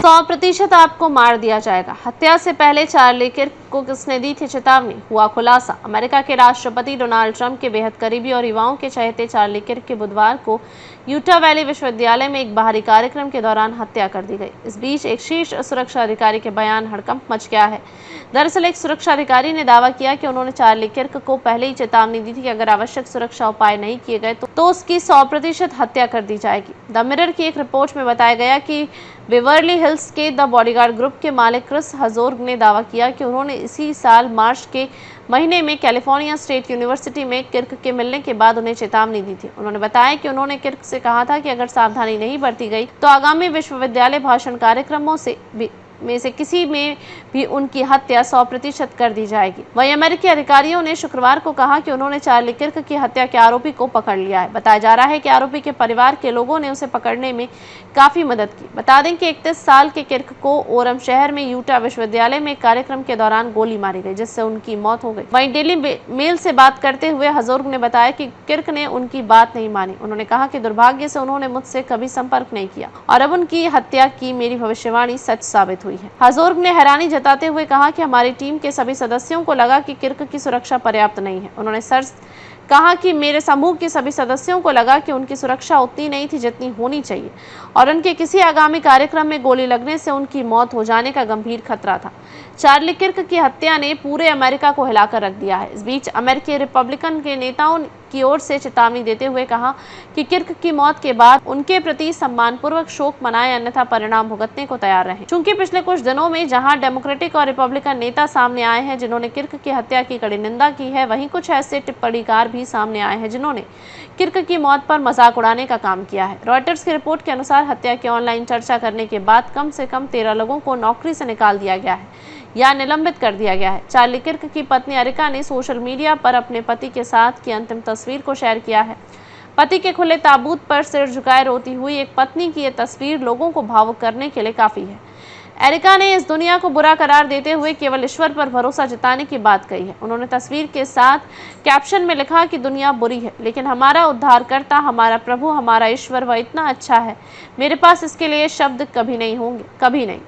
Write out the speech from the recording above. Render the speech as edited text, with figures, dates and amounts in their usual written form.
100% आपको मार दिया जाएगा। हत्या से पहले चार्ली किर्क को किसने दी थी चेतावनी, हुआ खुलासा। अमेरिका के राष्ट्रपति डोनाल्ड ट्रंप के बेहद करीबी और युवाओं के चहेते चार्ली किर्क की बुधवार को यूटा वैली विश्वविद्यालय में एक बाहरी कार्यक्रम के दौरान हत्या कर दी गई। इस बीच एक शीर्ष सुरक्षा अधिकारी के बयान हड़कंप मच गया है। दरअसल एक सुरक्षा अधिकारी ने दावा किया कि उन्होंने चार्ली किर्क को पहले ही चेतावनी दी थी कि अगर आवश्यक सुरक्षा उपाय नहीं किए गए तो उसकी 100% हत्या कर दी जाएगी। द मिरर की एक रिपोर्ट में बताया गया कि बेवर्ली हिल्स के द बॉडीगार्ड ग्रुप के मालिक क्रिस हजोर्ग ने दावा किया कि उन्होंने इसी साल मार्च के महीने में कैलिफोर्निया स्टेट यूनिवर्सिटी में किर्क के मिलने के बाद उन्हें चेतावनी दी थी। उन्होंने बताया कि उन्होंने किर्क से कहा था कि अगर सावधानी नहीं बरती गई तो आगामी विश्वविद्यालय भाषण कार्यक्रमों में से किसी में भी उनकी हत्या 100% कर दी जाएगी। वहीं अमेरिकी अधिकारियों ने शुक्रवार को कहा कि उन्होंने चार्ली किर्क की हत्या के आरोपी को पकड़ लिया है। बताया जा रहा है कि आरोपी के परिवार के लोगों ने उसे पकड़ने में काफी मदद की। बता दें कि 31 साल के किर्क को ओरम शहर में यूटा विश्वविद्यालय में कार्यक्रम के दौरान गोली मारी गई, जिससे उनकी मौत हो गई। वहीं डेली मेल से बात करते हुए हजोर्ग ने बताया कि किर्क ने उनकी बात नहीं मानी। उन्होंने कहा कि दुर्भाग्य से उन्होंने मुझसे कभी संपर्क नहीं किया और अब उनकी हत्या की मेरी भविष्यवाणी सच साबित हुई है। हजोर्ग ने हैरानी जताते हुए कहा कि हमारी टीम के सभी सदस्यों को लगा कि किर्क की सुरक्षा पर्याप्त नहीं है। उन्होंने कहा कि मेरे समूह के सभी सदस्यों को लगा कि उनकी सुरक्षा उतनी नहीं थी जितनी होनी चाहिए और उनके किसी आगामी कार्यक्रम में गोली लगने से उनकी मौत हो जाने का गंभीर खतरा था। चार्ली किर्क की हत्या ने पूरे अमेरिका को हिलाकर रख दिया है। इस बीच अमेरिकी रिपब्लिकन के नेताओं की ओर से चेतावनी देते हुए कहा कि किर्क की मौत के बाद उनके प्रति सम्मानपूर्वक शोक मनाएं, अन्यथा परिणाम भुगतने को तैयार रहें। चूंकि पिछले कुछ दिनों में जहां डेमोक्रेटिक और रिपब्लिकन नेता सामने आए हैं जिन्होंने किर्क की हत्या की कड़ी निंदा की है, वहीं कुछ ऐसे टिप्पणीकार भी सामने आए हैं जिन्होंने किर्क की मौत पर मजाक उड़ाने का काम किया है। रॉयटर्स की रिपोर्ट के अनुसार हत्या की ऑनलाइन चर्चा करने के बाद कम से कम 13 लोगों को नौकरी से निकाल दिया गया है या निलंबित कर दिया गया है। चार्ली किर्क की पत्नी अरिका ने सोशल मीडिया पर अपने पति के साथ की अंतिम तस्वीर को शेयर किया है। पति के खुले ताबूत पर सिर झुकाए रोती हुई एक पत्नी की यह तस्वीर लोगों को भावुक करने के लिए काफी है। एरिका ने इस दुनिया को बुरा करार देते हुए केवल ईश्वर पर भरोसा जताने की बात कही है। उन्होंने तस्वीर के साथ कैप्शन में लिखा कि दुनिया बुरी है लेकिन हमारा उद्धारकर्ता, हमारा प्रभु, हमारा ईश्वर वह इतना अच्छा है, मेरे पास इसके लिए शब्द कभी नहीं होंगे, कभी नहीं।